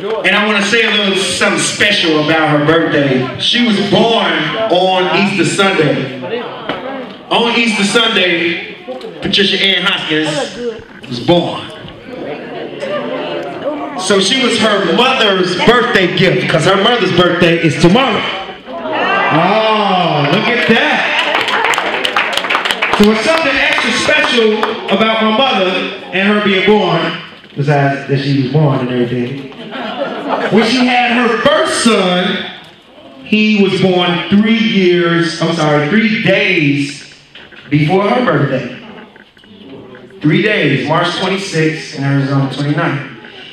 And I want to say a little something special about her birthday. She was born on Easter Sunday. On Easter Sunday, Patricia Ann Hoskins was born. So she was her mother's birthday gift, because her mother's birthday is tomorrow. Oh, look at that. So it's something extra special about my mother and her being born, besides that she was born and everything. When she had her first son, he was born 3 days before her birthday. 3 days, March 26th and hers on the 29th.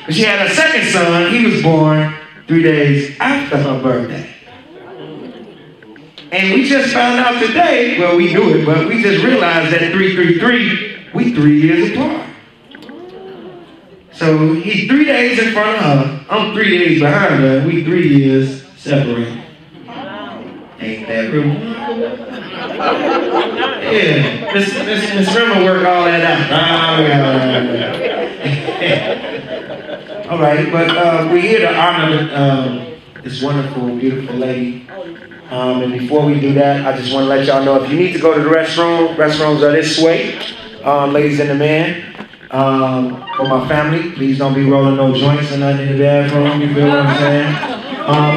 When she had her second son, he was born 3 days after her birthday. And we just found out today, well, we knew it, but we just realized that 333, we 3 years apart. So he's 3 days in front of her, I'm 3 days behind her, and we 3 years separated. Ain't that real? Yeah, Miss Rimmer worked all that out. All right, but we're here to honor this wonderful, beautiful lady. And before we do that, I just want to let y'all know, if you need to go to the restroom, restrooms are this way, ladies and the men. For my family, please don't be rolling no joints or nothing in the bathroom, you feel what I'm saying?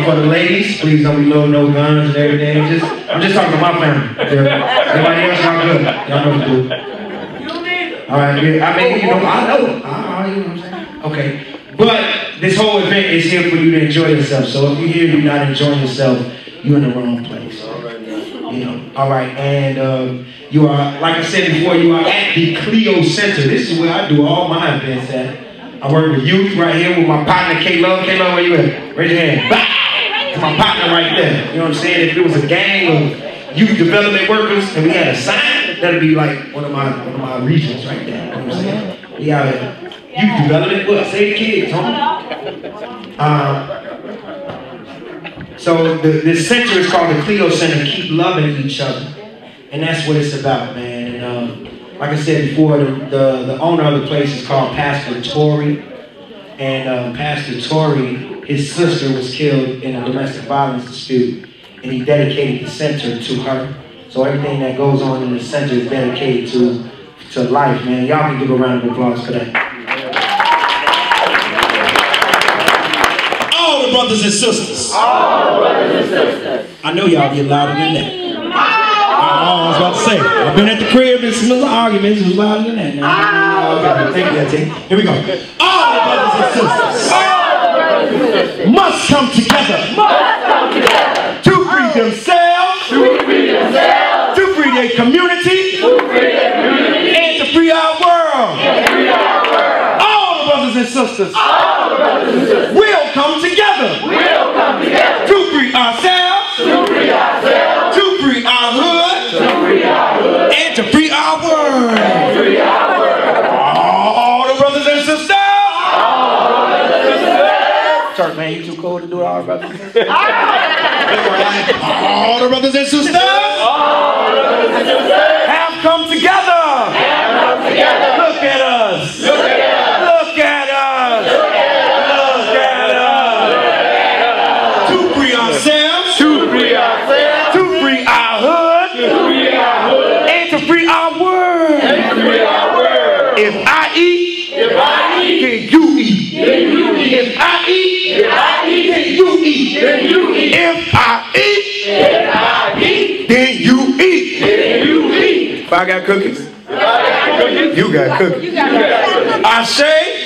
For the ladies, please don't be loading no guns and everything. I'm just talking to my family. Everybody else, y'all good. Y'all know what to do. All right, yeah, I mean, you know, I know. You know what I'm saying? Okay. But this whole event is here for you to enjoy yourself. So if you're here, you're not enjoying yourself, you're in the wrong place. You know, all right, and you are, like I said before, you are at the Clio Center. This is where I do all my events at. I work with youth right here with my partner, K-Love. K-Love, where you at? Raise your hand. Bah! It's my partner right there. You know what I'm saying? If it was a gang of youth development workers and we had a sign, that'd be like one of my regions right there. You know what I'm saying? We out at youth development. What? Say the kids, homie. So this center is called the Clio Center. Keep loving each other, and that's what it's about, man. And like I said before, the owner of the place is called Pastor Torrey, and Pastor Torrey, his sister was killed in a domestic violence dispute, and he dedicated the center to her. So everything that goes on in the center is dedicated to life, man. Y'all can give a round of applause for that. Brothers and sisters. All brothers and sisters. I know y'all get louder than that. I was about to say, I've been at the crib, there's some little arguments, it was louder than that now. Thank you, here we go. All brothers and sisters must come together to free themselves, to free their community, and to free our world. All the brothers and sisters will come together. To free ourselves, to free our hood, and to free our world. All the brothers and sisters. Church, man, you too cool to do it, all the brothers and sisters. All the brothers and sisters have come together. Look at us. Look at us. If I eat, then you eat. If I eat, then you eat. If I eat, then you eat. If I got cookies, you got cookies. I say,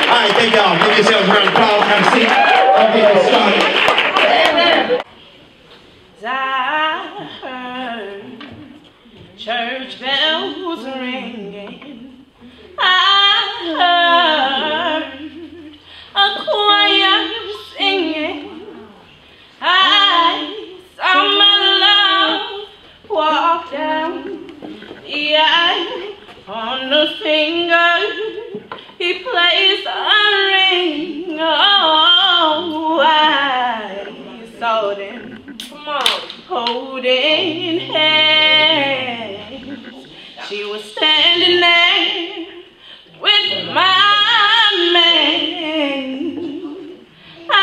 all right, thank y'all. Give yourselves a round of applause. Have a seat. I'm getting started. I heard church bells ringing. I heard a choir singing. I saw my love walk down the aisle. On the finger he placed a ring. Oh, I saw them holding hands. she was standing there with my man. I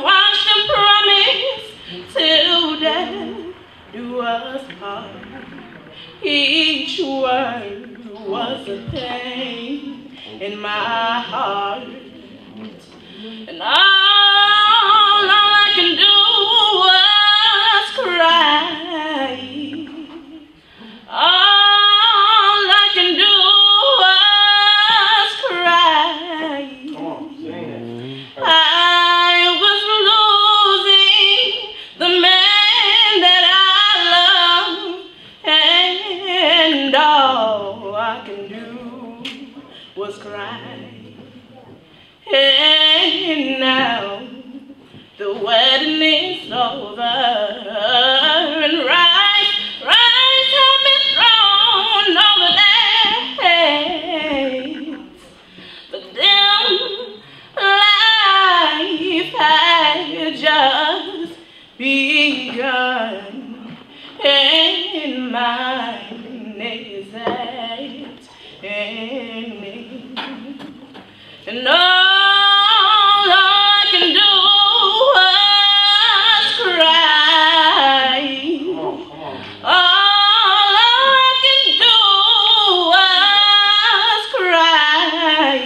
watched her promise till death do us part. Each word was a pain in my heart, and all I can do was cry. All I can do was cry. I was losing the man that I love, and all I can do was cry. And now the wedding is over, and rice have been thrown over their heads. But then life had just begun, and mine is at ending. And all I can do was cry. All I can do was cry.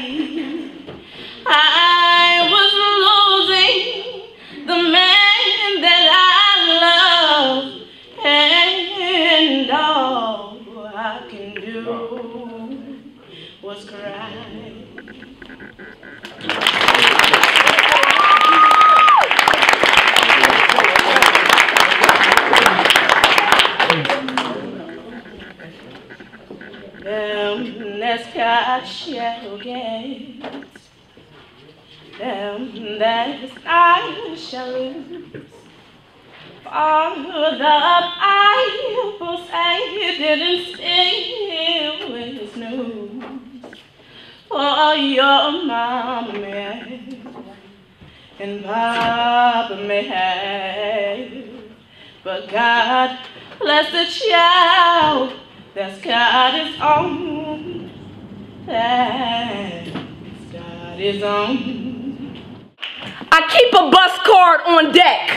I was losing the man that I love, and all I can do was cry. That's Patricia again. That I shall lose. For the Bible say he didn't steal his news. For your mama and papa may have, but God bless the child that's got his own. That's got his own. I keep a bus card on deck.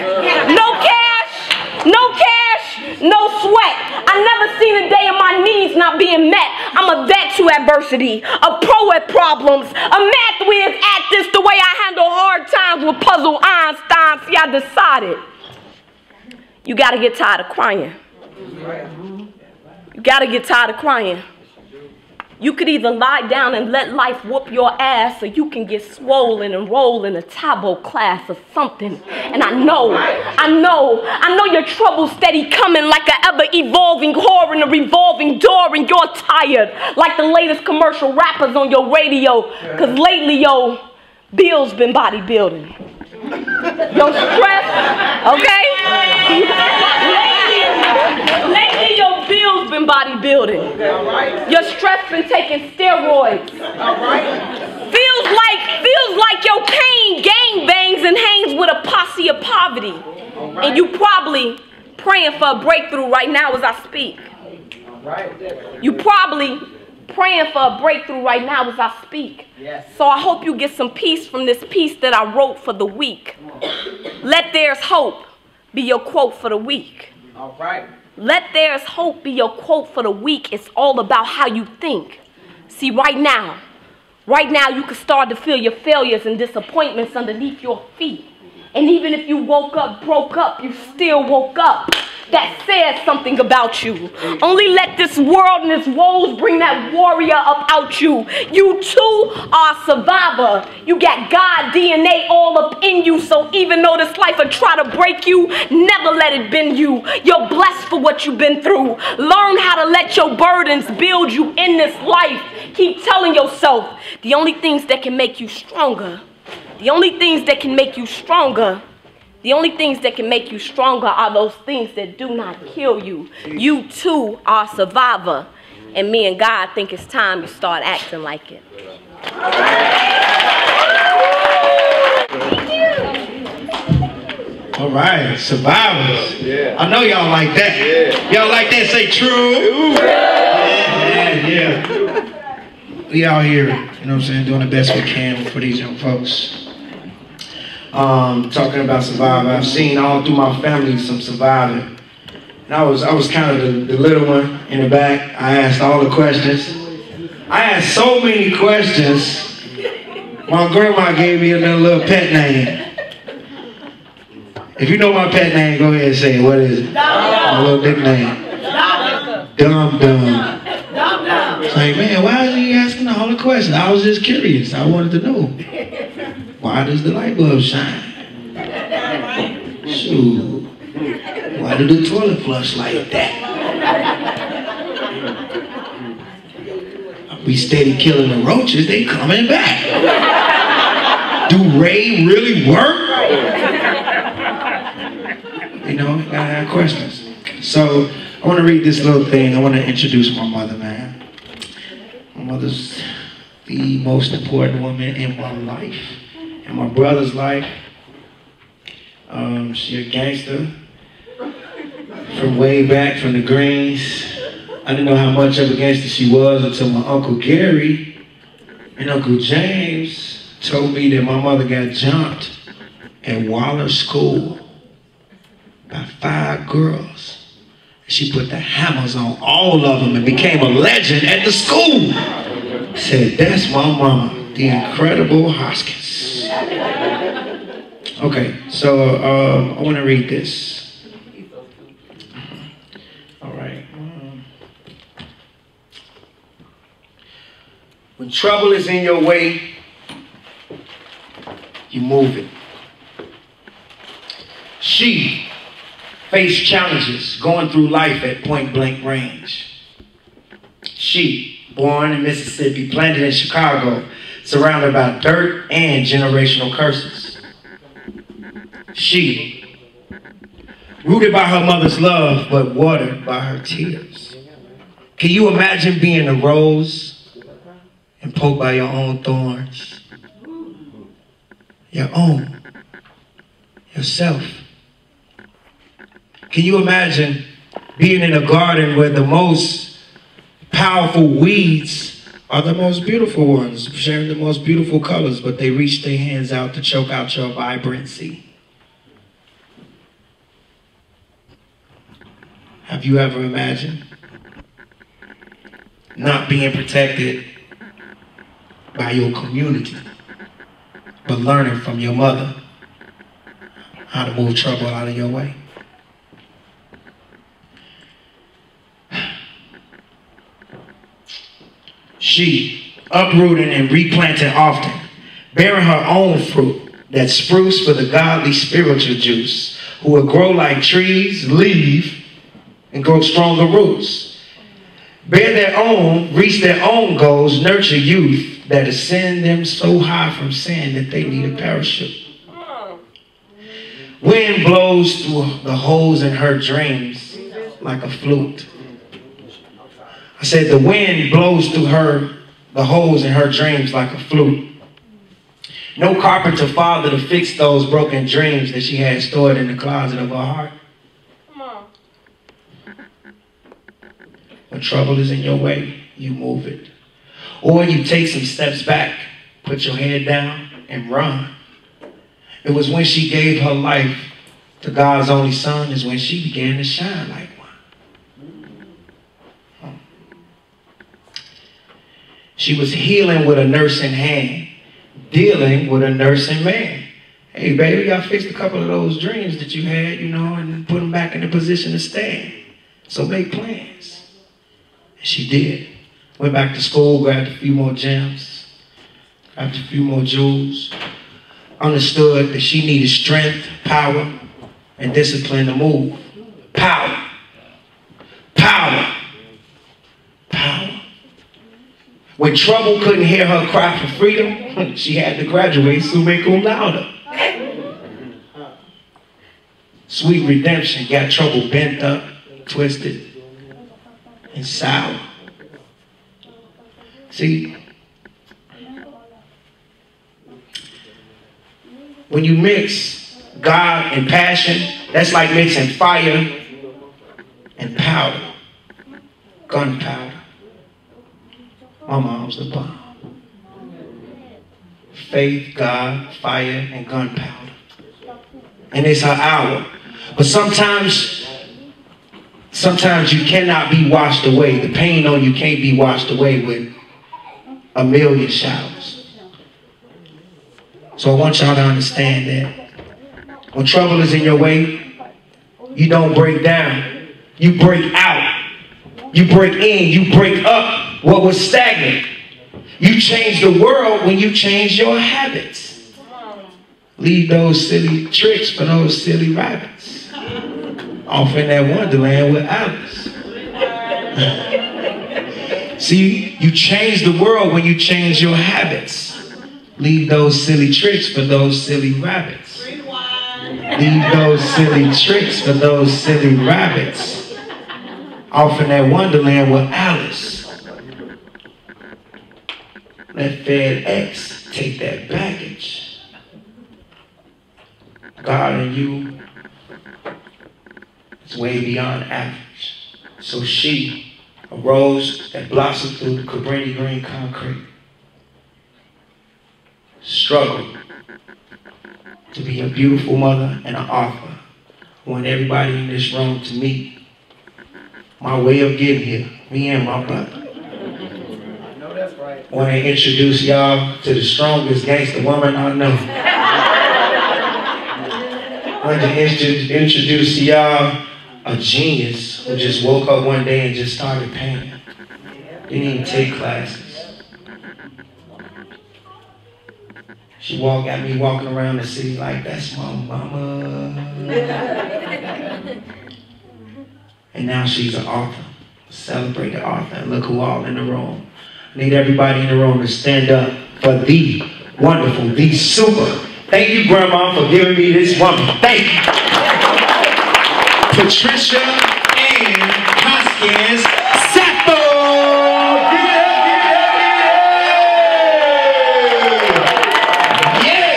No cash, no sweat. I never seen a day of my needs not being met. I'm a vet to adversity, a pro at problems, a math whiz at this, the way I handle hard times with puzzle Einstein. See, I decided you gotta get tired of crying. You gotta get tired of crying. You could either lie down and let life whoop your ass, or you can get swollen and roll in a Tabo class or something. And I know your trouble's steady coming like an ever-evolving whore in a revolving door, and you're tired like the latest commercial rappers on your radio, because lately your bill's been bodybuilding. Your stress, okay? Lately your bill's been bodybuilding. Your stress been taking steroids. Feels like your cane gang bangs and hangs with a posse of poverty. And you probably praying for a breakthrough right now as I speak. You probably praying for a breakthrough right now as I speak. So I hope you get some peace from this piece that I wrote for the week. Let there's hope be your quote for the week. All right. Let there's hope be your quote for the week. It's all about how you think. See, right now you can start to feel your failures and disappointments underneath your feet. And even if you woke up, broke up, you still woke up. That says something about you. Only let this world and its woes bring that warrior up out you. You too are a survivor. You got God DNA all up in you. So even though this life will try to break you, never let it bend you. You're blessed for what you've been through. Learn how to let your burdens build you in this life. Keep telling yourself the only things that can make you stronger. The only things that can make you stronger. The only things that can make you stronger are those things that do not kill you. You too are a survivor. And me and God think it's time you start acting like it. All right, survivors. Yeah. I know y'all like that. Yeah. Y'all like that? Say true. Yeah. Yeah. We out here, you know what I'm saying, doing the best we can for these young folks. Talking about survivor. I've seen all through my family some surviving. And I was kind of the little one in the back. I asked all the questions. I asked so many questions. My grandma gave me a little pet name. If you know my pet name, go ahead and say it. What is it? My little nickname. Dum Dum. It's like, man, why is he asking all the questions? I was just curious. I wanted to know. Why does the light bulb shine? Shoot. Why do the toilet flush like that? We steady killing the roaches, they coming back. Do Ray really work? You know, you gotta have questions. So, I want to read this little thing. I want to introduce my mother, man. My mother's the most important woman in my life, in my brother's life. She a gangster from way back from the Greens. I didn't know how much of a gangster she was until my Uncle Gary and Uncle James told me that my mother got jumped at Waller School by 5 girls. She put the hammers on all of them and became a legend at the school. Said, that's my mama, the incredible Hoskins. Okay, so I want to read this. All right. When trouble is in your way, you move it. She faced challenges going through life at point-blank range. She, born in Mississippi, planted in Chicago, surrounded by dirt and generational curses. She, rooted by her mother's love, but watered by her tears. Can you imagine being a rose and poked by your own thorns? Your own. Yourself. Can you imagine being in a garden where the most powerful weeds are the most beautiful ones, sharing the most beautiful colors, but they reach their hands out to choke out your vibrancy? Have you ever imagined not being protected by your community, but learning from your mother how to move trouble out of your way? She, uprooting and replanting often, bearing her own fruit that spruce for the godly spiritual juice, who will grow like trees, leave, and grow stronger roots. Bear their own, reach their own goals, nurture youth that ascend them so high from sin that they need a parachute. Wind blows through the holes in her dreams like a flute. I said the wind blows through the holes in her dreams like a flute. No carpenter father to fix those broken dreams that she had stored in the closet of her heart. When trouble is in your way, you move it. Or you take some steps back, put your head down, and run. It was when she gave her life to God's only son is when she began to shine like one. She was healing with a nursing hand, dealing with a nursing man. Hey, baby, I fixed a couple of those dreams that you had, you know, and put them back in a position to stand. So make plans. And she did. Went back to school, grabbed a few more gems, grabbed a few more jewels. Understood that she needed strength, power, and discipline to move. Power. Power. Power. When trouble couldn't hear her cry for freedom, she had to graduate summa cum laude. Sweet redemption got trouble bent up, twisted, and sour. See, when you mix God and passion, that's like mixing fire and powder, gunpowder. My mom's the bomb. Faith, God, fire, and gunpowder. And it's her hour. But sometimes you cannot be washed away. The pain on you can't be washed away with a million showers. So I want y'all to understand that when trouble is in your way, you don't break down. You break out. You break in. You break up what was stagnant. You change the world when you change your habits. Leave those silly tricks for those silly rabbits. Off in that wonderland with Alice. See, you change the world when you change your habits. Leave those silly tricks for those silly rabbits. Leave those silly tricks for those silly rabbits. Off in that wonderland with Alice. Let FedEx take that baggage. God and you is way beyond average. So she, a rose that blossomed through the Cabrini green concrete, struggled to be a beautiful mother and an author. I want everybody in this room to meet my way of getting here, me and my brother. I want to introduce y'all to the strongest gangster woman I know. I want to introduce to y'all a genius who just woke up one day and just started painting. Didn't even take classes. She got me walking around the city like, that's my mama. And now she's an author. Celebrate the author. And look who all in the room. I need everybody in the room to stand up for the wonderful, the super. Thank you, Grandma, for giving me this woman. Thank you. Patricia and Hoskins-Saffold. Yeah.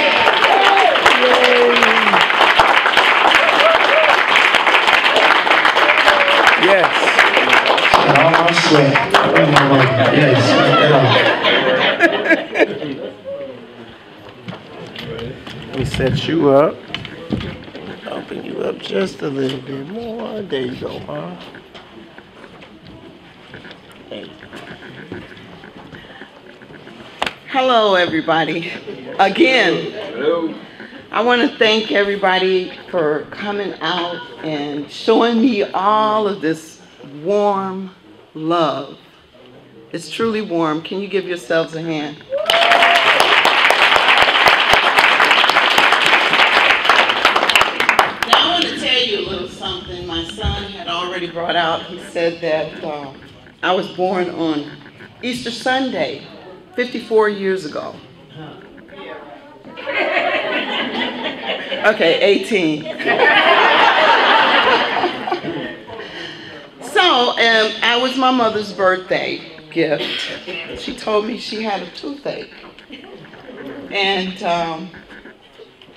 Yes. All my sweat. Let me set you up. Open you up just a little bit more. There you go, Mom. Hey. Hello, everybody. Again, hello. I want to thank everybody for coming out and showing me all of this warm love. It's truly warm. Can you give yourselves a hand? Now I want to tell you a little something my son had already brought out. He said that I was born on Easter Sunday, 54 years ago. Okay, 18. So, it was my mother's birthday gift. She told me she had a toothache. And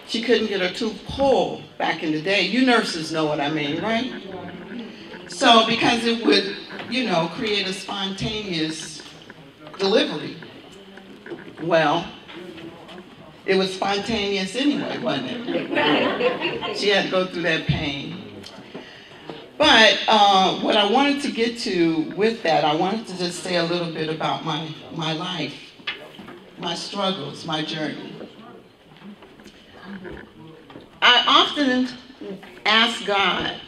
she couldn't get her tooth pulled back in the day. You nurses know what I mean, right? So, because it would, you know, create a spontaneous delivery. Well, it was spontaneous anyway, wasn't it? She had to go through that pain. But what I wanted to get to with that, I wanted to just say a little bit about my life, my struggles, my journey. I often ask God,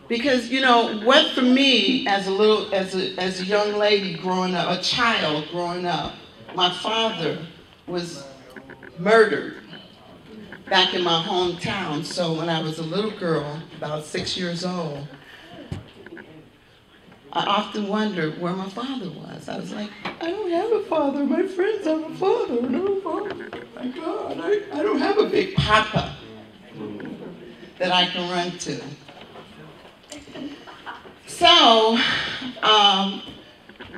because you know what, for me as a young lady growing up, a child growing up, my father was murdered back in my hometown. So when I was a little girl, about 6 years old, I often wondered where my father was. I was like, I don't have a father. My friends have a father. No father. My God, I don't have a big papa that I can run to. So,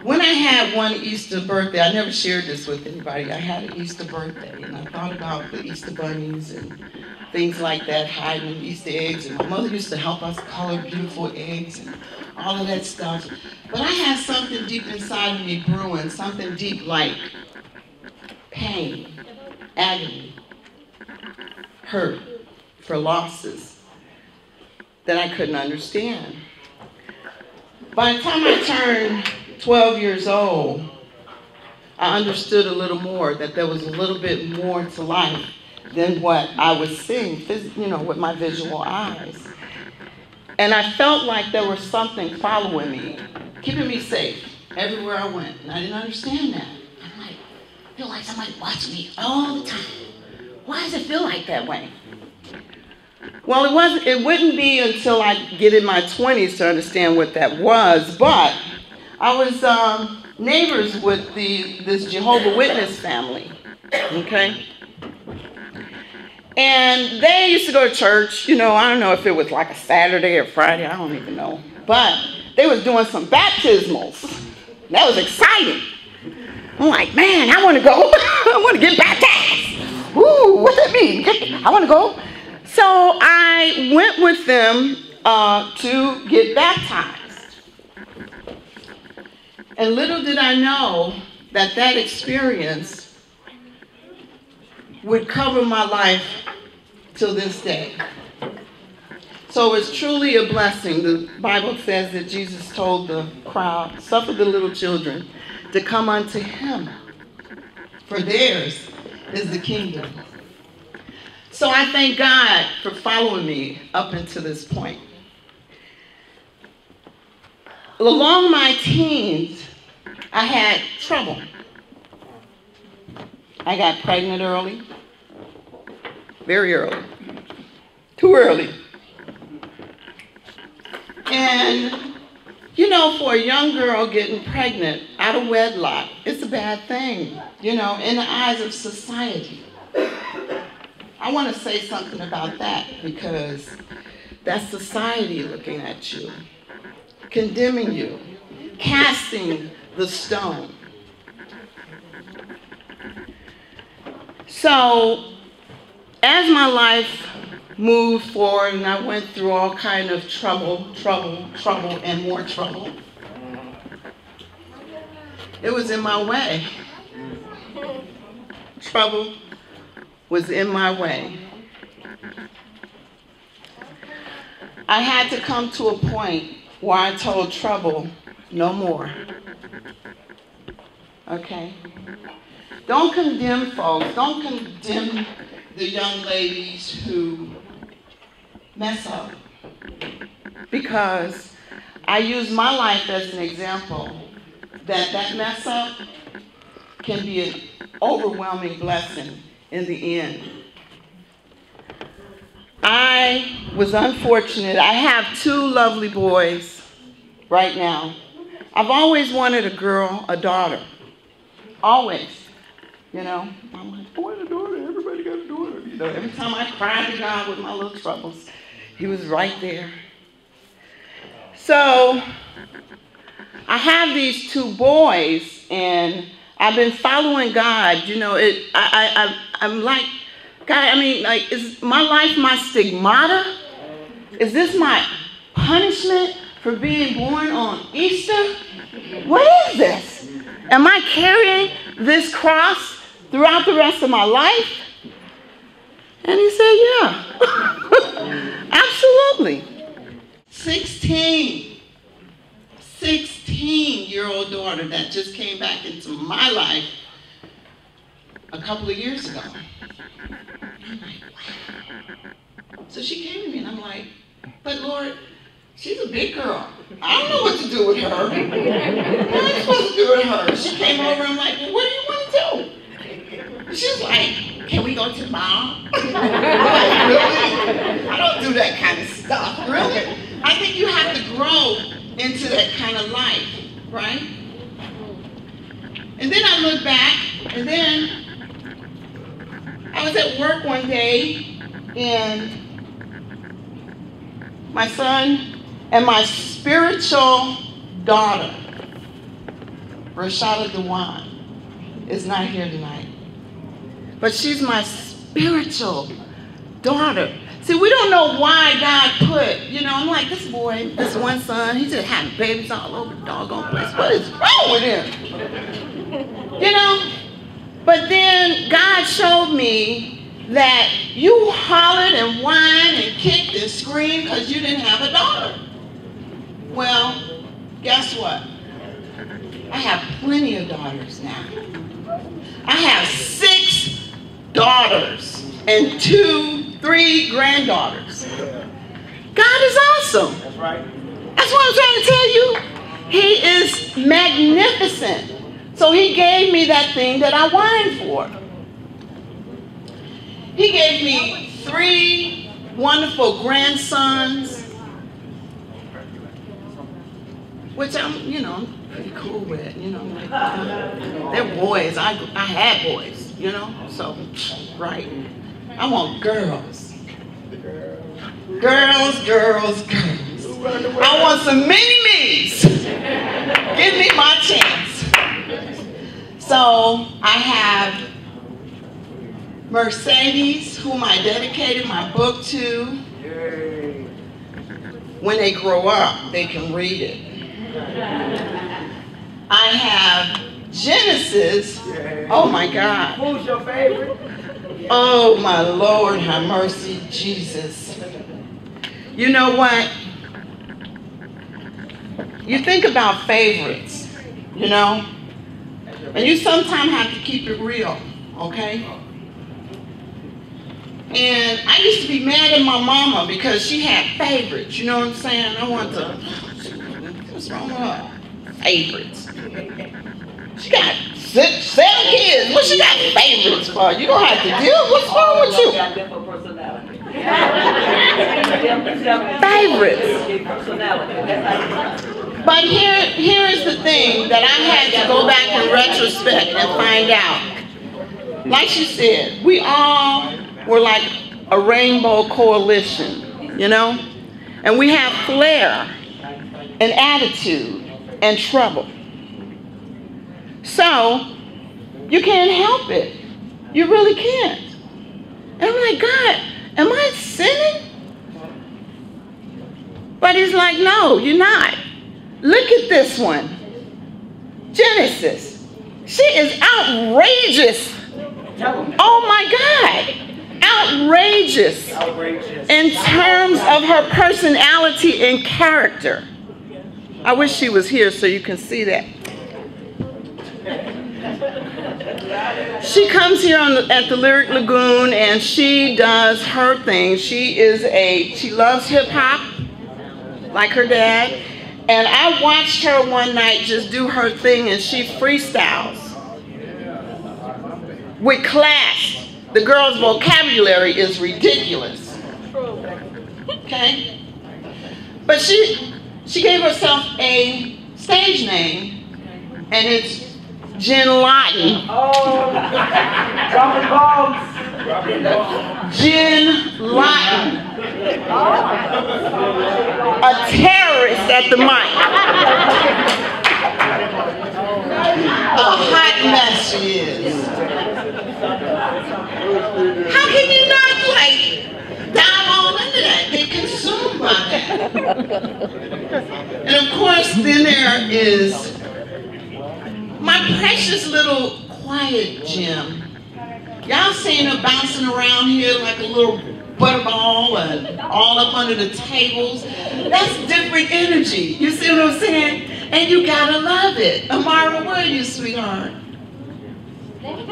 when I had one Easter birthday, I never shared this with anybody. I had an Easter birthday, and I thought about the Easter bunnies and things like that, hiding Easter eggs. And my mother used to help us color beautiful eggs and all of that stuff. But I had something deep inside of me brewing, something deep like pain, agony, hurt for losses that I couldn't understand. By the time I turned 12 years old, I understood a little more, that there was a little bit more to life than what I was seeing, with my visual eyes. And I felt like there was something following me, keeping me safe everywhere I went. And I didn't understand that. I'm like, I feel like somebody watching me all the time. Why does it feel like that way? Well, it wouldn't be until I get in my 20s to understand what that was, but I was neighbors with this Jehovah's Witness family, okay? And they used to go to church, I don't know if it was like a Saturday or Friday, I don't even know. But they was doing some baptismals. That was exciting. I'm like, man, I want to go. I want to get baptized. Ooh, what's that mean? I want to go. So I went with them to get baptized. And little did I know that that experience would cover my life till this day. So it's truly a blessing. The Bible says that Jesus told the crowd, suffer the little children to come unto him, for theirs is the kingdom. So I thank God for following me up until this point. Along my teens, I had trouble. I got pregnant early, very early, too early. And, for a young girl getting pregnant out of wedlock, it's a bad thing, in the eyes of society. I want to say something about that because that's society looking at you, condemning you, casting the stone. So, as my life moved forward and I went through all kind of trouble, and more trouble, it was in my way. Trouble was in my way. I had to come to a point where I told trouble, no more. Okay? Don't condemn folks. Don't condemn the young ladies who mess up. Because I use my life as an example that mess up can be an overwhelming blessing in the end. I was unfortunate. I have two lovely boys right now. I've always wanted a girl, a daughter. Always. I'm like, I want a daughter. Everybody got a daughter. Every time I cried to God with my little troubles, he was right there. So I have these two boys, and I've been following God. I'm like, God, is my life my stigmata? Is this my punishment for being born on Easter? What is this? Am I carrying this cross throughout the rest of my life? And he said, yeah, absolutely. 16-year-old daughter that just came back into my life a couple of years ago. I'm like, wow. So she came to me and I'm like, but Lord, she's a big girl. I don't know what to do with her. What am I supposed to do with her? She came over and I'm like, well, what do you want to do? She's like, can we go to mom? I'm like, really? I don't do that kind of stuff. Really? I think you have to grow into that kind of life, right? And then I look back, and then I was at work one day, and my son and my spiritual daughter, Rashada Dewan, is not here tonight. But she's my spiritual daughter. See, we don't know why God put, you know, I'm like, this boy, this one son, he just having babies all over the doggone place. What is wrong with him? You know? But then God showed me that you hollered and whined and kicked and screamed because you didn't have a daughter. Well, guess what? I have plenty of daughters now. I have 6 daughters and 3 granddaughters. God is awesome. That's right. That's what I'm trying to tell you. He is magnificent. So he gave me that thing that I whined for. He gave me 3 wonderful grandsons, which I'm, you know, I'm pretty cool with, you know. Like, they're boys. I had boys, you know, so, right. I want girls. Girls, girls, girls. I want some mini-me's. Give me my chance. So I have Mercedes, whom I dedicated my book to. When they grow up, they can read it. I have Genesis. Oh my God. Who's your favorite? Oh my Lord, have mercy, Jesus. You know what? You think about favorites, you know? And you sometimes have to keep it real, okay? And I used to be mad at my mama because she had favorites, you know what I'm saying? I want to, what's wrong with her? Favorites. She got 7 kids. What she got favorites for? You don't have to deal. What's wrong with you? Favorites. But here is the thing that I had to go back in retrospect and find out. Like she said, we all were like a rainbow coalition, you know? And we have flair and attitude and trouble. So, you can't help it. You really can't. And I'm like, God, am I sinning? But he's like, no, you're not. Look at this one. Genesis. She is outrageous. Oh my God. Outrageous. In terms of her personality and character. I wish she was here so you can see that. She comes here at the Lyric Lagoon and she does her thing. She loves hip hop like her dad. And I watched her one night just do her thing and she freestyles with class. The girl's vocabulary is ridiculous. Okay? But she gave herself a stage name and it's Jen Lawton. Oh, dropping bombs. Jen Lawton. A terrorist at the mic. A hot mess she is. How can you not, like, dive all into that? Get consumed by that. And of course, then there is my precious little quiet gem. Y'all seen her bouncing around here like a little butterball and all up under the tables. That's different energy. You see what I'm saying? And you gotta love it. Amara, where are you, sweetheart? Look,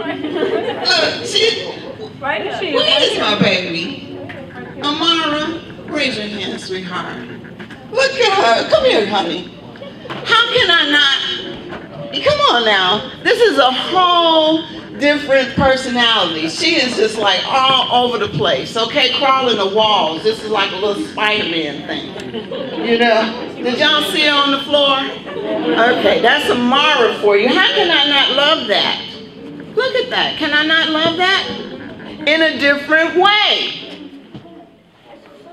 where is my baby? Amara, raise your hand, sweetheart. Look at her. Come here, honey. How can I not? Come on now. This is a whole different personality. She is just like all over the place, okay? Crawling the walls. This is like a little Spider-Man thing. You know? Did y'all see her on the floor? Okay, that's Amara for you. How can I not love that? Look at that. Can I not love that? In a different way.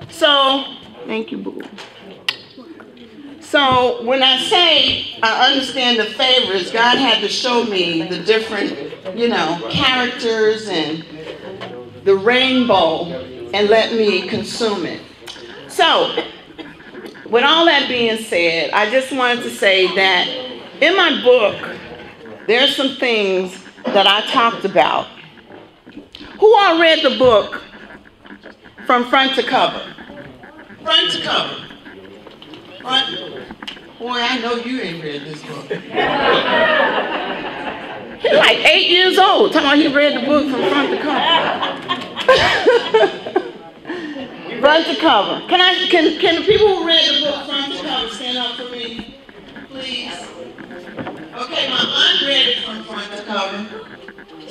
So, thank you, boo. So when I say I understand the favorites, God had to show me the different, you know, characters and the rainbow and let me consume it. So, with all that being said, I just wanted to say that in my book, there's some things that I talked about. Who all read the book from front to cover? Front to cover. Front. Boy, I know you ain't read this book. He's like 8 years old, talking about he read the book from front to cover. Front to cover. Can the people who read the book front to cover stand up for me, please? Okay, my aunt read it from front to cover.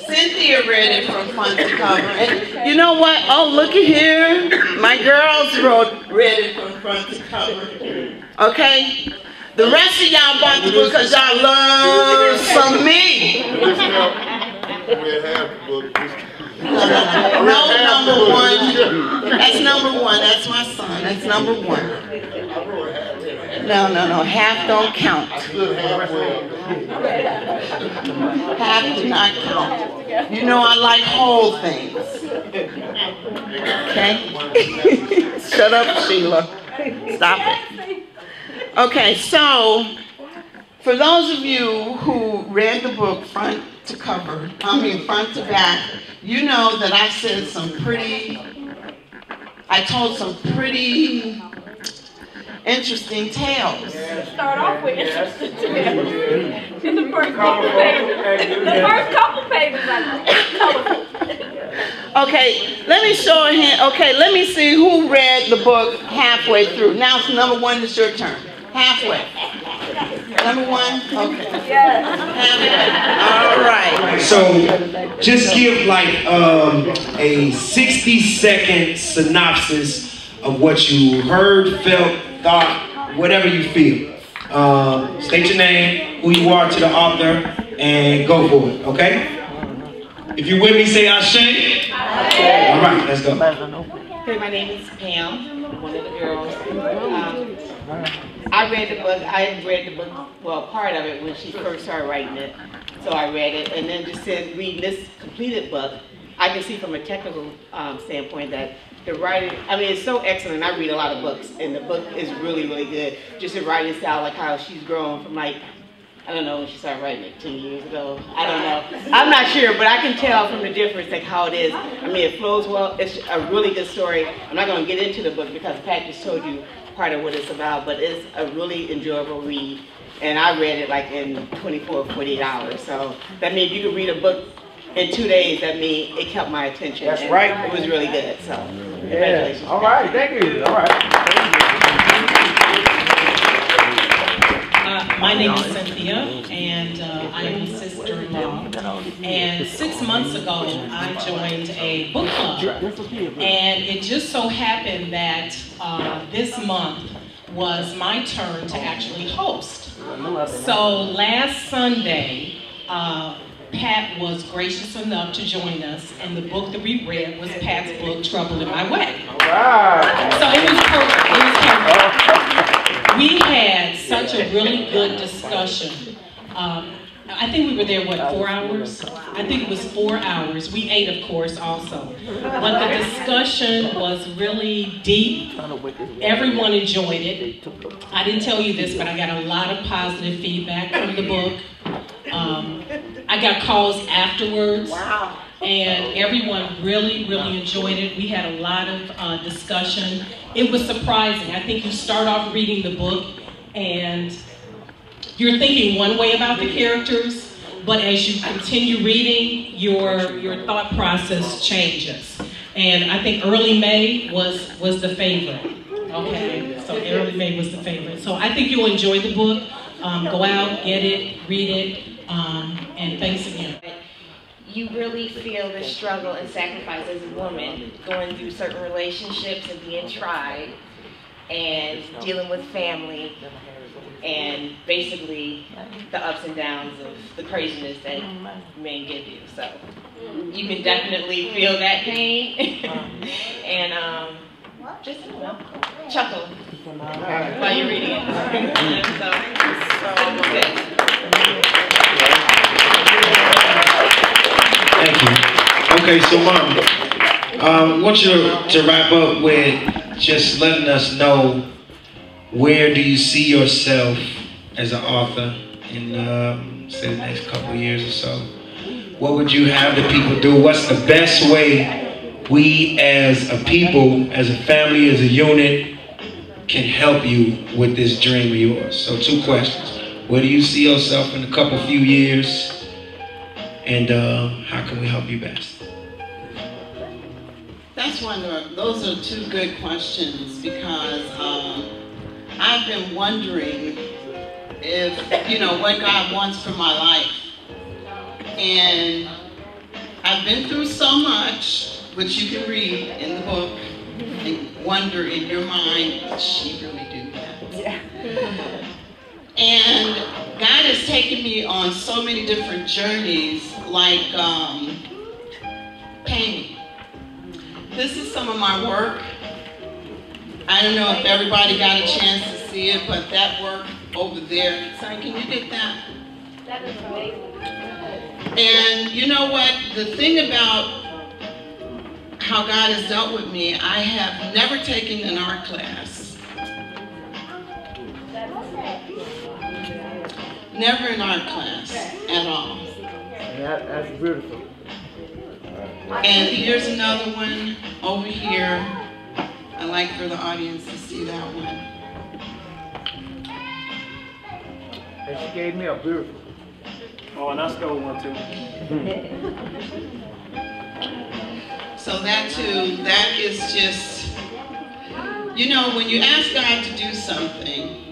Cynthia read it from front to cover. And you know what? Oh, looky here. My girls read it from front to cover. Okay? The rest of y'all bought the book because y'all love some me. No, number one. That's number one. That's my son. That's number one. No. Half don't count. Half do not count. You know I like whole things. Okay? Shut up, Sheila. Stop it. Okay, so for those of you who read the book front to cover, front to back, you know that I told some pretty interesting tales. Start off with interesting tales. In the first couple pages, colorful. Okay, let me show a hand. Okay, let me see who read the book halfway through. Now it's number one, it's your turn. Halfway. Number one? Okay. Yes. All right. So just give like a 60-second synopsis of what you heard, felt, thought, whatever you feel. State your name, who you are to the author, and go for it, okay? If you're with me, say Ashe. All right, let's go. Hey, my name is Pam, one of the girls. I read the book. I read the book, well, part of it when she first started writing it. So I read it, and then just reading this completed book, I can see from a technical standpoint that the writing, it's so excellent. I read a lot of books, and the book is really, really good. Just the writing style, like how she's grown from I don't know when she started writing it, 10 years ago. I don't know. I'm not sure, but I can tell from the difference, like how it is. It flows well. It's a really good story. I'm not going to get into the book because Pat just told you part of what it's about, but it's a really enjoyable read. And I read it like in 24, 48 hours. So that means you can read a book in 2 days. That means it kept my attention. That's right. It was really good. So congratulations. All right, thank you. All right. My name is Cynthia, and I am a sister-in-law. And 6 months ago, I joined a book club. And it just so happened that this month was my turn to actually host. So last Sunday, Pat was gracious enough to join us, and the book that we read was Pat's book, Trouble in My Way. So it was perfect. It was perfect. We had such a really good discussion. I think we were there, 4 hours? I think it was 4 hours. We ate, of course, also. But the discussion was really deep. Everyone enjoyed it. I didn't tell you this, but I got a lot of positive feedback from the book. I got calls afterwards. Wow. And everyone really, really enjoyed it. We had a lot of discussion. It was surprising. I think you start off reading the book and you're thinking one way about the characters, but as you continue reading, your thought process changes. And I think Early May was the favorite. Okay, so Early May was the favorite. So I think you'll enjoy the book. Go out, get it, read it, and thanks again. You really feel the struggle and sacrifice as a woman going through certain relationships and being tried and dealing with family and basically the ups and downs of the craziness that men give you. So you can definitely feel that pain and just chuckle while you're reading it. so good. Thank you. Okay, so Mom, I want you to wrap up with just letting us know, where do you see yourself as an author in, say, the next couple of years or so? What would you have the people do? What's the best way we as a people, as a family, as a unit, can help you with this dream of yours? So 2 questions. Where do you see yourself in a few years? And how can we help you best? Those are 2 good questions, because I've been wondering if, you know, what God wants for my life. And I've been through so much, which you can read in the book, and wonder in your mind, did she really do that? Yeah. And God has taken me on so many different journeys, like painting. This is some of my work. I don't know if everybody got a chance to see it, but that work over there, sorry, can you get that? That is amazing. And you know what? The thing about how God has dealt with me, I have never taken an art class. Never an art class at all. That's beautiful. And here's another one over here. I'd like for the audience to see that one. And she gave me a beautiful. Oh, and I stole one too. So that too, that is just, you know, when you ask God to do something,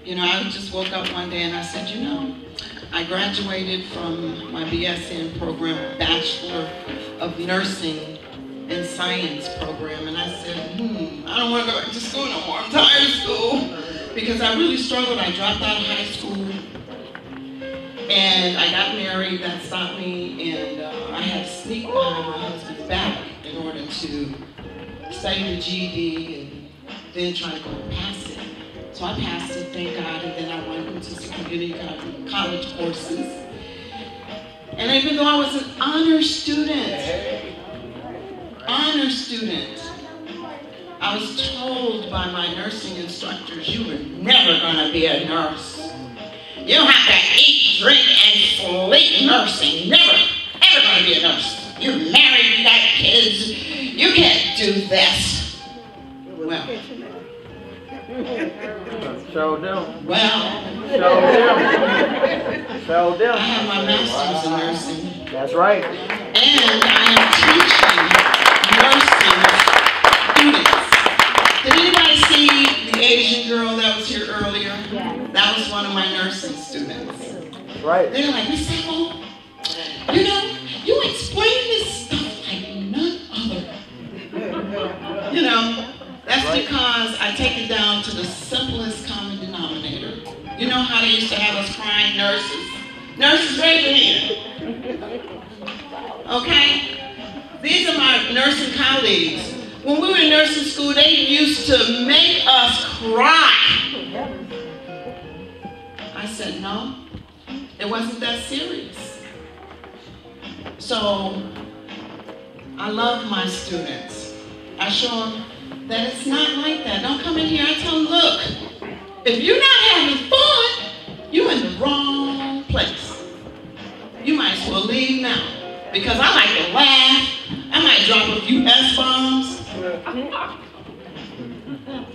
you know, I just woke up one day and I said, you know, I graduated from my BSN program, Bachelor of Nursing and Science program, and I said, I don't want to go back to school no more. I'm tired of school, because I really struggled. I dropped out of high school, and I got married. That stopped me, and I had to sneak behind my husband's back in order to study the GED and then try to go and pass it. So I passed it, thank God, and then I went into some community college courses. And even though I was an honor student, I was told by my nursing instructors, you were never going to be a nurse. You have to eat, drink, and sleep nursing. Never, ever going to be a nurse. You're married, you got kids. You can't do this. Well. Show them. Well. Show them. Show them. I have my master's in nursing. That's right. And I am teaching nursing students. Did anybody see the Asian girl that was here earlier? Yeah. That was one of my nursing students. Right. They're like, Miss Saffold, you know, you explain this stuff like none other. You know, that's right. Because I take it down to the simplest common denominator. You know how they used to have us crying nurses? Nurses, raise your hand. Okay? These are my nursing colleagues. When we were in nursing school, they used to make us cry. I said, no, it wasn't that serious. So, I love my students. I show them that it's not like that. Don't come in here. I tell them, look, if you're not having fun, you're in the wrong place. You might as well leave now. Because I like to laugh. I might drop a few S-bombs.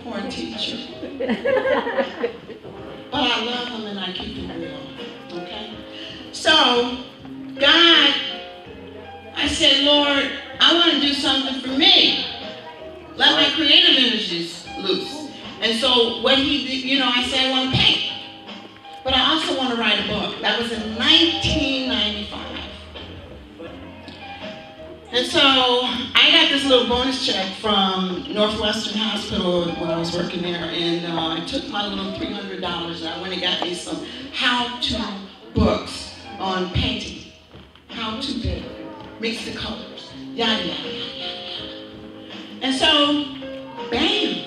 Poor teacher. But I love them and I keep them real. Okay? So, God, I said, Lord, I want to do something for me. Let my creative energies loose. And so what he did, you know, I said I want to paint. But I also want to write a book. That was in 1995. And so I got this little bonus check from Northwestern Hospital when I was working there, and I took my little $300 and I went and got me some how-to books on painting. How to paint, mix the colors, yada, yada, yada, yada. And so, bam.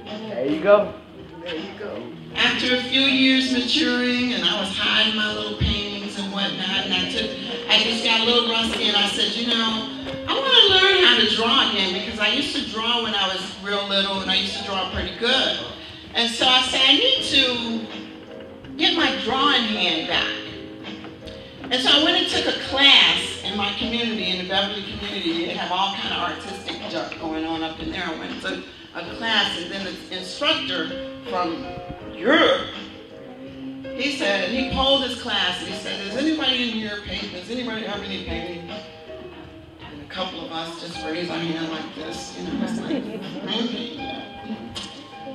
There you go. There you go. After a few years maturing, and I was hiding my little paintings and whatnot, and I just got a little rusty, and I said, you know, I want to learn how to draw again because I used to draw when I was real little and I used to draw pretty good. And so I said, I need to get my drawing hand back. And so I went and took a class in my community, in the Beverly community. They have all kind of artistic junk going on up in there. I went and took a class, and then the instructor from Europe, he said, he polled his class, and he said, does anybody in here paint? Does anybody have any painting? And a couple of us just raised our hand like this, you know, it's like,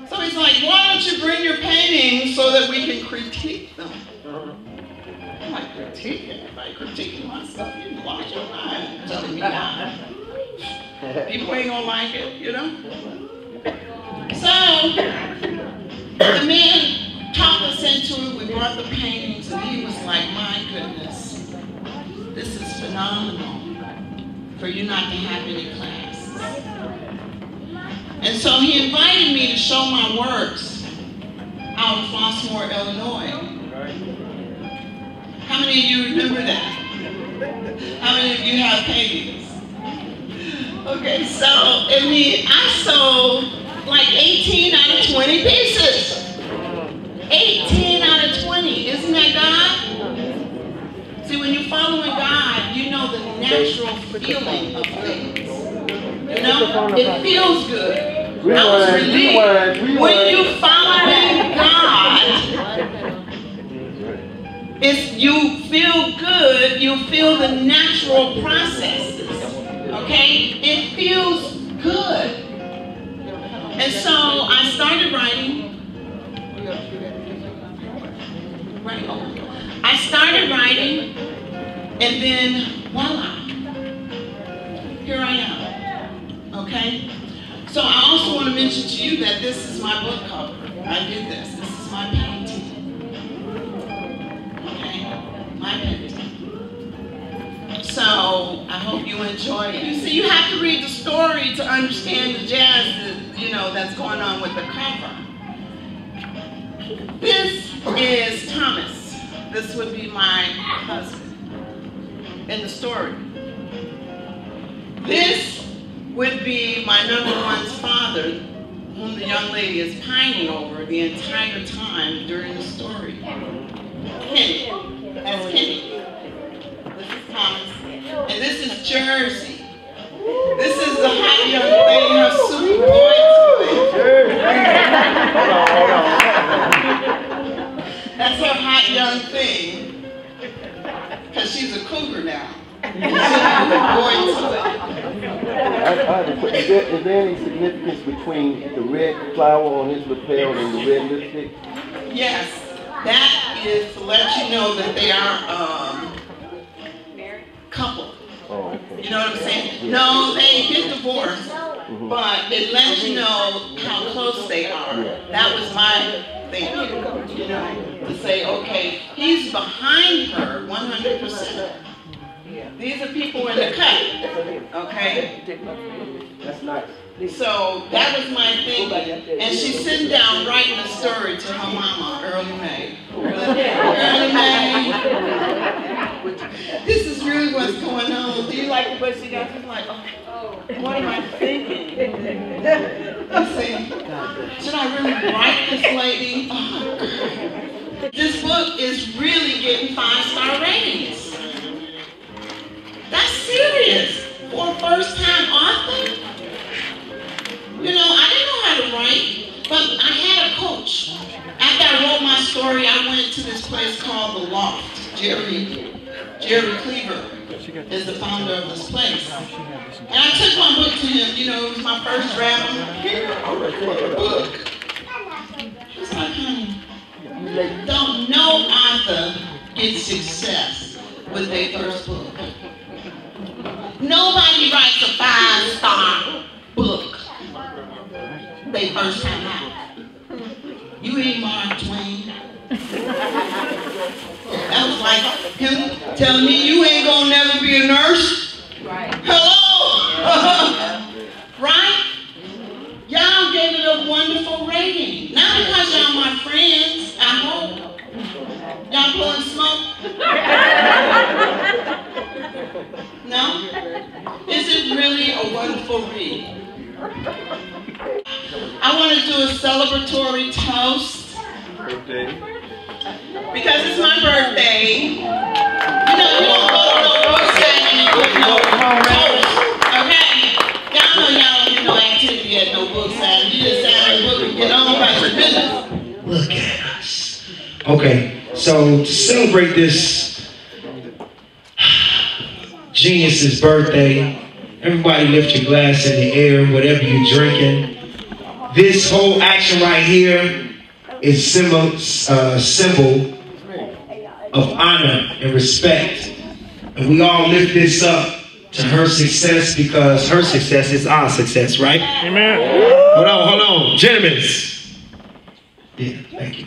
so he's like, why don't you bring your paintings so that we can critique them? I'm like, critiquing? Everybody critiquing my stuff. You can watch your mind telling me why. People ain't gonna like it, you know? So, the man talked us into it. We brought the paintings, and he was like, my goodness, this is phenomenal for you not to have any classes. And so he invited me to show my works out of Flossmoor, Illinois. How many of you remember that? How many of you have paintings? Okay, so, I sold like 18 out of 20 pieces. 18 out of 20, isn't that God? See, when you're following God, you know the natural feeling of things. You know, it feels good. I was relieved. When you're following God, you feel good, you feel the natural processes, okay? It feels good. And so I started writing. I started writing, and then voila, here I am, okay? So I also want to mention to you that this is my book cover. I did this. This is my painting. My painting. So I hope you enjoy it. You see, you have to read the story to understand the jazz that, you know, that's going on with the cover. This is Thomas. This would be my husband in the story. This would be my #1's father, whom the young lady is pining over the entire time during the story. Kenny. That's Kenny. This is Thomas. And this is Jersey. This is the hot young thing, her super boy. That's her hot young thing. Because she's a cougar now. Is there any significance between the red flower on his lapel and the red lipstick? Yes. That is to let you know that they are couple. Oh, okay. You know what I'm saying? No, they get divorced, but it lets you know how close they are. That was my thinking, you know, to say, okay, he's behind her 100%. These are people in the cut, okay? That's nice. So that was my thing, and she's sitting down writing a story to her mama, Early May. Early May, this is really what's going on. Do you like what she got? She's like, oh, what am I thinking? You see, should I really write this lady? Oh, this book is really getting 5-star ratings. That's serious for a first-time author. You know, I didn't know how to write, but I had a coach. After I wrote my story, I went to this place called The Loft. Jerry Cleaver is the founder of this place. And I took my book to him. You know, it was my first draft. I'm like, here, I wrote a book. He's like, honey, no author gets success with their first book. Nobody writes a 5-star book they first time out. You ain't Mark Twain. That was like him telling me you ain't gonna never be a nurse. Right. Hello? Right? Y'all gave it a wonderful rating. Not because y'all my friends, I hope. Y'all blowing smoke? No? Is it wonderful read. I want to do a celebratory toast. Birthday. Because it's my birthday. You know, you don't go to no book signing with no toast. Okay? Y'all know y'all don't do no activity at no book signing. You just sign a book and get on about your business. Look at us. Okay, so to celebrate this genius's birthday, everybody lift your glass in the air, whatever you're drinking. This whole action right here is symbol of honor and respect. And we all lift this up to her success because her success is our success, right? Amen. Hold on. Gentlemen. Yeah, thank you.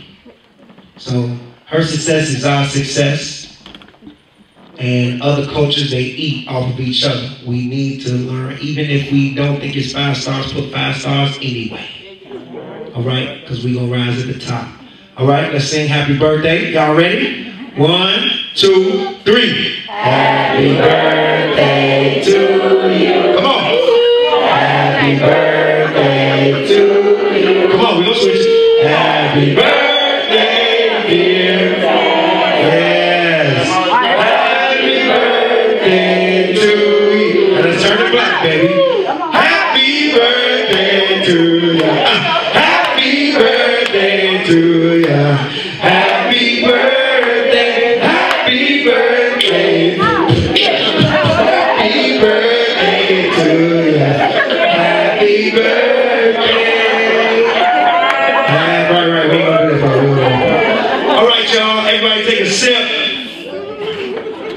So her success is our success. And other cultures, they eat off of each other. We need to learn, even if we don't think it's 5 stars, put 5 stars anyway. All right, because we're going to rise at the top. All right, let's sing happy birthday. Y'all ready? 1, 2, 3. Happy birthday to you. Come on. Happy birthday to you. Come on, we're going to switch. Happy birthday, dear. Yes. Happy birthday to you. And let's turn it black, baby. Happy birthday to you. Happy birthday to you. Happy birthday. Happy birthday. Happy birthday to you. Happy birthday. Right. We ain't gonna do that. All right, y'all. Everybody take a sip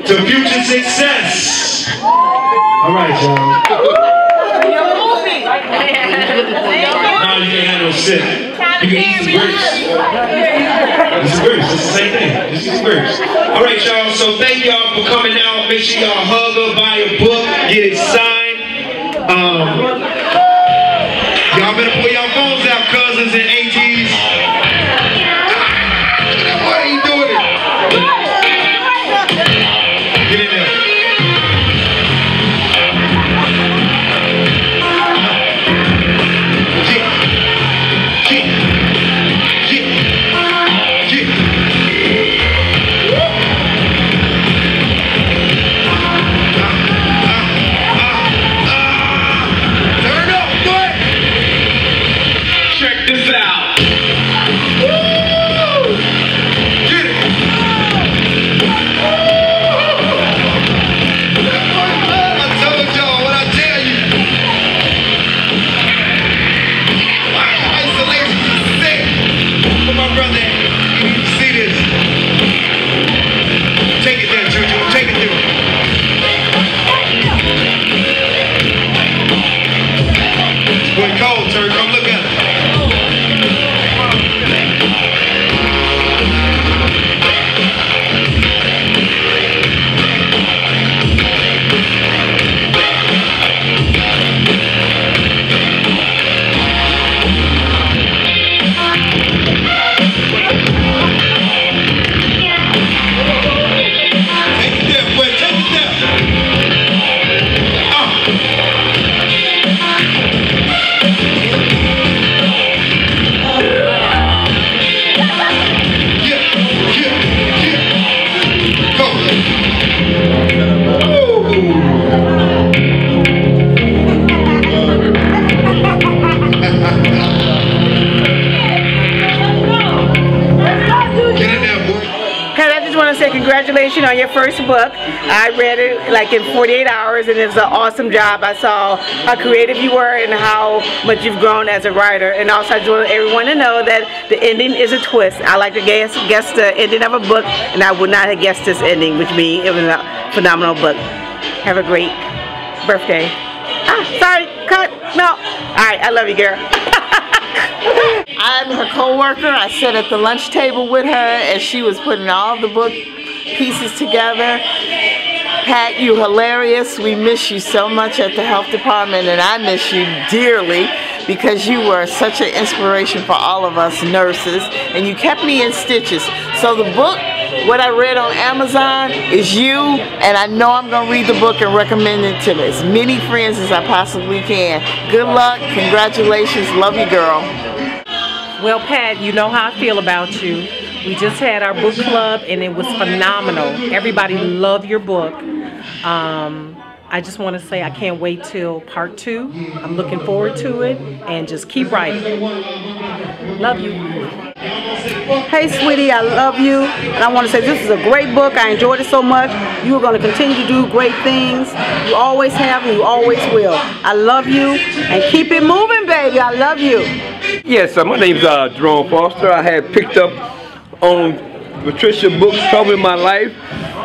to future success. All right, y'all. No, you can't have no sip. You can eat some grapes. Eat some grapes. It's the same thing. Just eat some grapes. All right, y'all. So thank y'all for coming out. Make sure y'all hug her, buy a book, get it signed. Y'all better pull y'all phones out, cousins and aunties. Why are you doing it? Get in there. Congratulations on your first book. I read it like in 48 hours and it's an awesome job. I saw how creative you were and how much you've grown as a writer. And also I just want everyone to know that the ending is a twist. I like to guess the ending of a book and I would not have guessed this ending, which means it was a phenomenal book. Have a great birthday. Sorry, cut, no. All right, I love you, girl. I'm her co-worker. I sat at the lunch table with her as she was putting all the book pieces together. Pat, you hilarious. We miss you so much at the health department, and I miss you dearly because you were such an inspiration for all of us nurses, and you kept me in stitches. So the book what I read on Amazon is you, and I know I'm going to read the book and recommend it to as many friends as I possibly can. Good luck, congratulations, love you, girl. Well, Pat, you know how I feel about you. We just had our book club and it was phenomenal. Everybody loved your book. I just want to say I can't wait till part 2. I'm looking forward to it, and just keep writing. Love you. Hey, sweetie, I love you. And I want to say this is a great book. I enjoyed it so much. You are going to continue to do great things. You always have and you always will. I love you, and keep it moving, baby. I love you. Yes, my name's Jerome Foster. I had picked up on Patricia book, Trouble in My Life.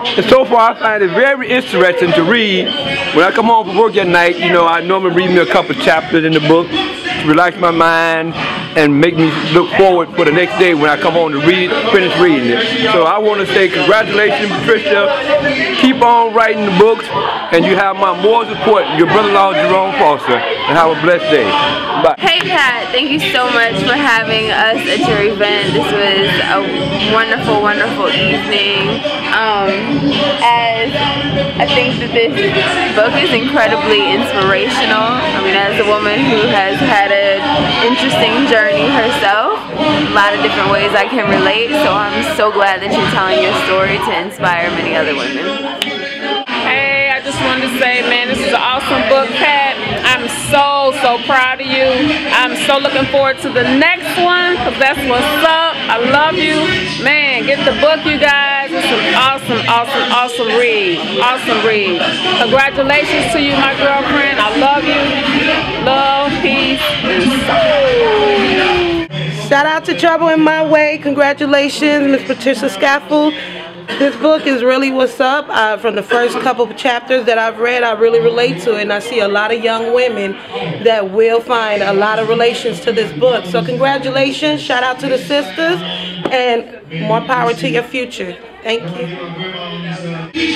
And so far I find it very interesting to read. When I come home from work at night, you know, I normally read me a couple chapters in the book to relax my mind and make me look forward for the next day when I come home to finish reading it. So I want to say congratulations, Patricia. Keep on writing the books, and you have my moral support, your brother-in-law Jerome Foster. And have a blessed day. Bye. Hey Pat, thank you so much for having us at your event. This was a wonderful, wonderful evening. As I think that this book is incredibly inspirational. I mean, as a woman who has had an interesting journey herself, a lot of different ways I can relate, so I'm so glad that you're telling your story to inspire many other women. Hey, I just wanted to say, man, this is an awesome book, Pat. I'm so proud of you. I'm so looking forward to the next one, because that's what's up. I love you. Man, get the book, you guys. It's an awesome read. Awesome read. Congratulations to you, my girlfriend. I love you. Love, peace, and soul. Shout out to Trouble in My Way. Congratulations, Miss Patricia Saffold. This book is really what's up. From the first couple of chapters that I've read, I really relate to it, and I see a lot of young women that will find a lot of relations to this book. So congratulations, shout out to the sisters, and more power to your future. Thank you.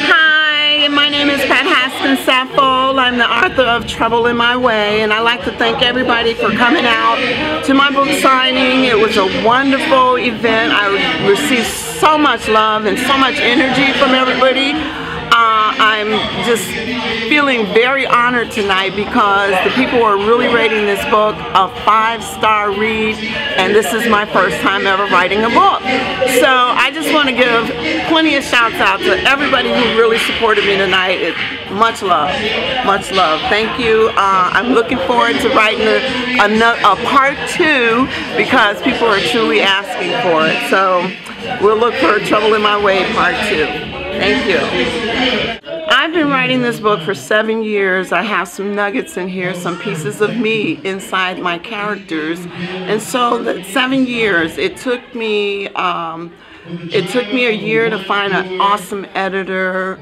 Hi, my name is Pat Hoskins-Saffold. I'm the author of Trouble in My Way, and I'd like to thank everybody for coming out to my book signing. It was a wonderful event. I received so much love and so much energy from everybody. I'm just feeling very honored tonight because the people are really rating this book a 5-star read, and this is my first time ever writing a book. So I just want to give plenty of shouts out to everybody who really supported me tonight. Much love, much love. Thank you. I'm looking forward to writing a part 2 because people are truly asking for it. So we'll look for Trouble in My Way part 2. Thank you. I've been writing this book for 7 years. I have some nuggets in here, some pieces of me inside my characters. And so that 7 years, it took me a year to find an awesome editor,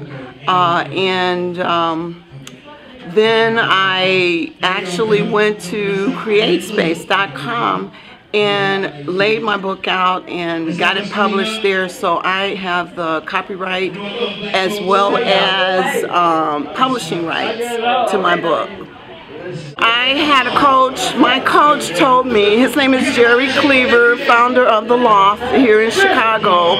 then I actually went to createspace.com and laid my book out and got it published there, so I have the copyright as well as publishing rights to my book. I had a coach. My coach told me, his name is Jerry Cleaver, founder of The Loft here in Chicago.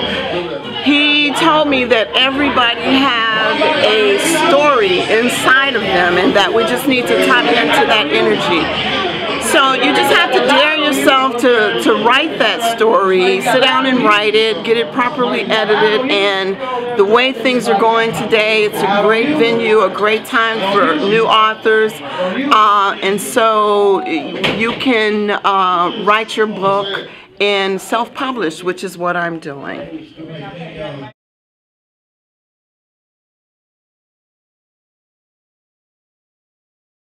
He told me that everybody has a story inside of them and that we just need to tap into that energy. So you just have to dare yourself to write that story, sit down and write it, get it properly edited, and the way things are going today, it's a great venue, a great time for new authors, and so you can write your book and self-publish, which is what I'm doing.